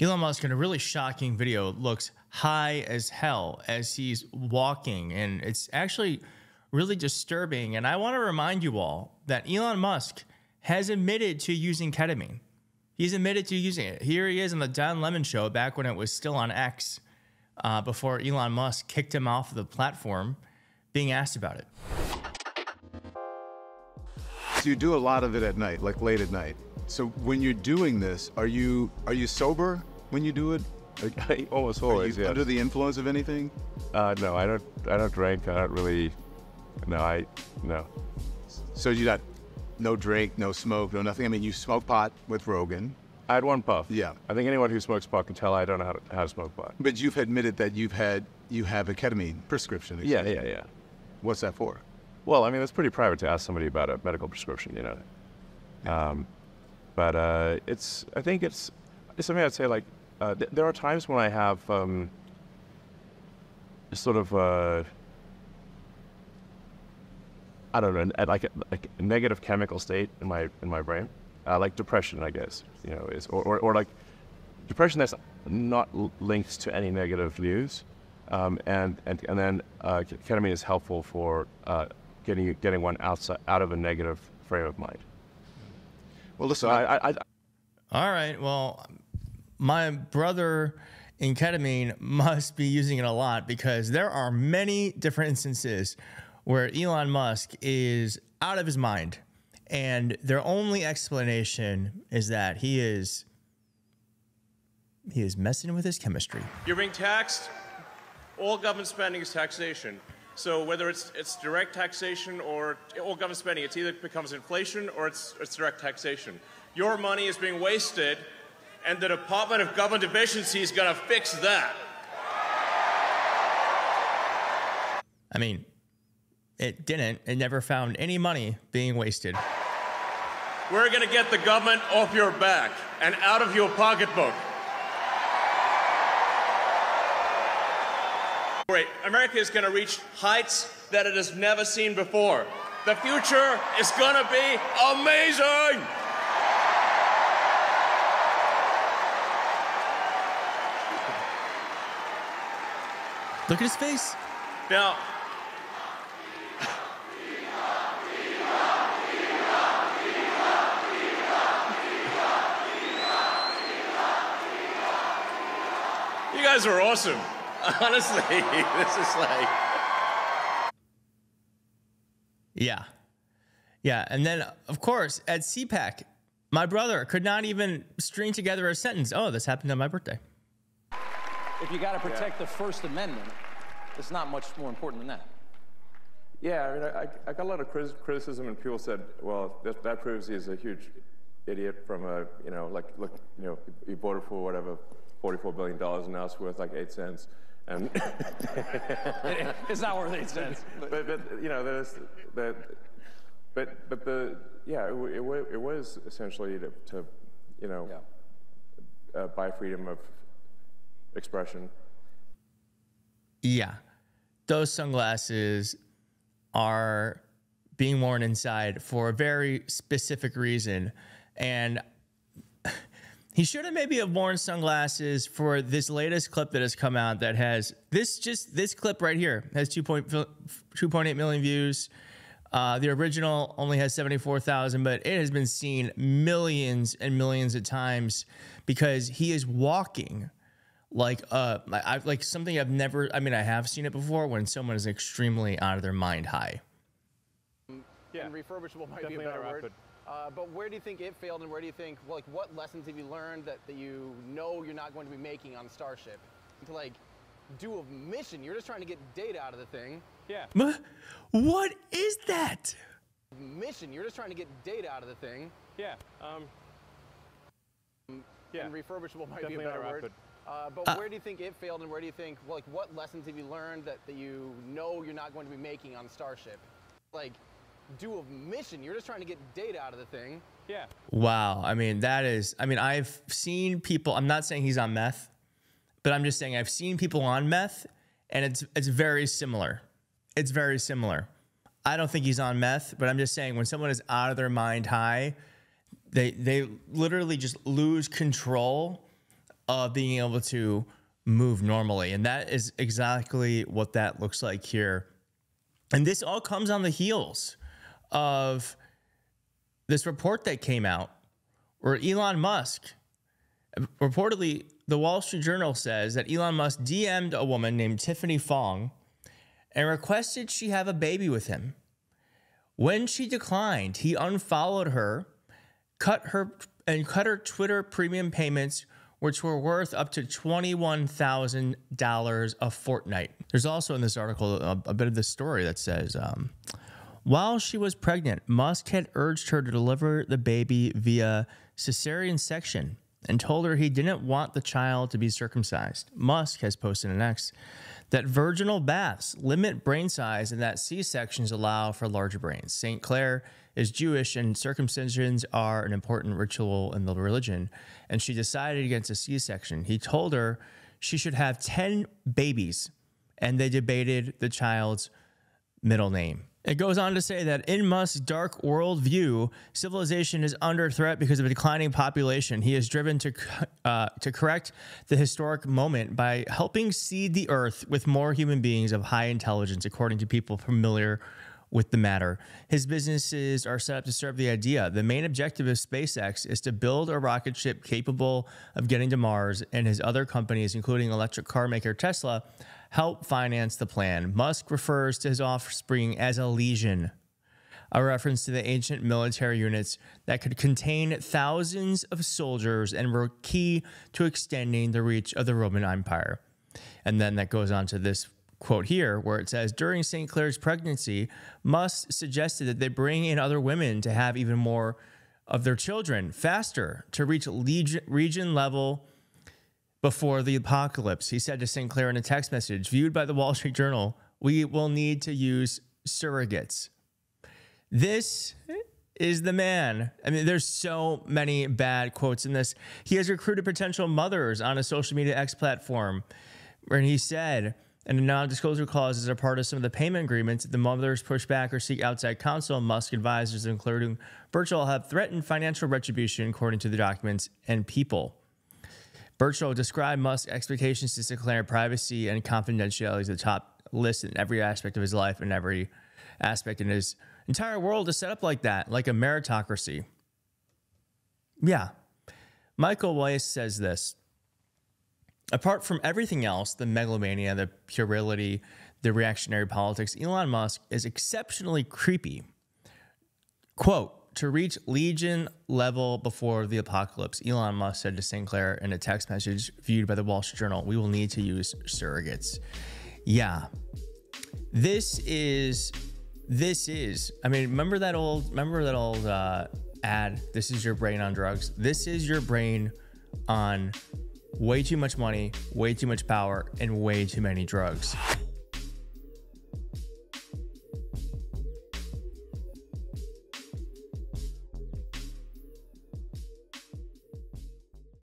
Elon Musk, in a really shocking video, looks high as hell as he's walking, and it's actually really disturbing. And I want to remind you all that Elon Musk has admitted to using ketamine. He's admitted to using it. Here he is on the Don Lemon show back when it was still on X, before Elon Musk kicked him off of the platform, being asked about it. So you do a lot of it at night, like late at night. So when you're doing this, are you sober when you do it? I almost always, yes. Under the influence of anything? No, I don't drink. I don't really. No. So you got no drink, no smoke, no nothing. I mean, you smoke pot with Rogan. I had one puff. Yeah. I think anyone who smokes pot can tell I don't know how to smoke pot. But you've admitted that you have a ketamine prescription. Yeah. What's that for? Well, I mean, it's pretty private to ask somebody about a medical prescription, you know. But I think it's something I'd say, like, there are times when I have sort of, I don't know, like a negative chemical state in my brain, like depression, I guess, you know, is or like depression that's not linked to any negative news, and then ketamine is helpful for getting one out of a negative frame of mind. Well, listen, All right, well, my brother in ketamine must be using it a lot, because there are many different instances where Elon Musk is out of his mind, and their only explanation is that he is messing with his chemistry. You're being taxed. All government spending is taxation. So whether it's direct taxation or all government spending, it either becomes inflation or it's direct taxation. Your money is being wasted, and the Department of Government Efficiency is going to fix that. I mean, it didn't. It never found any money being wasted. We're going to get the government off your back and out of your pocketbook. Great. America is going to reach heights that it has never seen before. The future is going to be amazing. Look at his face. Now, you guys are awesome. Honestly, this is like... Yeah. And then, of course, at CPAC, my brother could not even string together a sentence. Oh, this happened on my birthday. If you got to protect the First Amendment, it's not much more important than that. Yeah, I mean, I got a lot of criticism, and people said, well, that proves he's a huge idiot from a, you know, like, look, you know, he voted for whatever, $44 billion, and now it's worth like 8 cents. And it's not worth 8 cents. But you know, there's that. But the it was essentially to you know, buy freedom of expression. Yeah, those sunglasses are being worn inside for a very specific reason, and he should have maybe have worn sunglasses for this latest clip that has come out that has this clip right here has 2.8 million views. The original only has 74,000, but it has been seen millions and millions of times, because he is walking like something I've never. I mean, I have seen it before, when someone is extremely out of their mind high. Yeah, and refurbishable might be a better word. But where do you think it failed, and where do you think, like, what lessons have you learned that you know you're not going to be making on Starship? To, like, do a mission, you're just trying to get data out of the thing. Yeah. What is that? Mission, you're just trying to get data out of the thing. Yeah. Yeah. And refurbishable might be a better word. But where do you think it failed, and where do you think, like, what lessons have you learned that you know you're not going to be making on Starship? Like, do a mission, you're just trying to get data out of the thing. Yeah. Wow. I mean, I've seen people, I'm not saying he's on meth, but I'm just saying I've seen people on meth, and it's very similar. It's very similar. I don't think he's on meth, but I'm just saying when someone is out of their mind high, they literally just lose control of being able to move normally. And that is exactly what that looks like here. And this all comes on the heels of this report that came out where Elon Musk, reportedly, the Wall Street Journal says that Elon Musk DM'd a woman named Tiffany Fong and requested she have a baby with him. When she declined, he unfollowed her, cut her Twitter premium payments, which were worth up to $21,000 a fortnight. There's also in this article a bit of the story that says, while she was pregnant, Musk had urged her to deliver the baby via cesarean section and told her he didn't want the child to be circumcised. Musk has posted an X that virginal baths limit brain size and that C-sections allow for larger brains. St. Clair is Jewish and circumcisions are an important ritual in the religion, and she decided against a C-section. He told her she should have 10 babies, and they debated the child's middle name. It goes on to say that in Musk's dark worldview, civilization is under threat because of a declining population. He is driven to correct the historic moment by helping seed the earth with more human beings of high intelligence, according to people familiar with the matter. His businesses are set up to serve the idea. The main objective of SpaceX is to build a rocket ship capable of getting to Mars, and his other companies, including electric car maker Tesla, help finance the plan. Musk refers to his offspring as a legion, a reference to the ancient military units that could contain thousands of soldiers and were key to extending the reach of the Roman Empire. And then that goes on to this quote here, where it says, during St. Clair's pregnancy, Musk suggested that they bring in other women to have even more of their children faster to reach region level before the apocalypse. He said to St. Clair in a text message viewed by the Wall Street Journal, we will need to use surrogates. This is the man. I mean, there's so many bad quotes in this. He has recruited potential mothers on a social media X platform where he said, and a non-disclosure clauses are part of some of the payment agreements. If the mothers push back or seek outside counsel, Musk advisors, including Birchall, have threatened financial retribution according to the documents and people. Birchall described Musk's expectations to declare privacy and confidentiality as the top list in every aspect of his life and every aspect in his entire world is set up like that, like a meritocracy. Yeah. Michael Weiss says this. Apart from everything else, the megalomania, the puerility, the reactionary politics, Elon Musk is exceptionally creepy. Quote, to reach legion level before the apocalypse, Elon Musk said to St. Clair in a text message viewed by the Wall Street Journal, we will need to use surrogates. Yeah. This is, I mean, remember that old ad, this is your brain on drugs. This is your brain on way too much money, way too much power, and way too many drugs.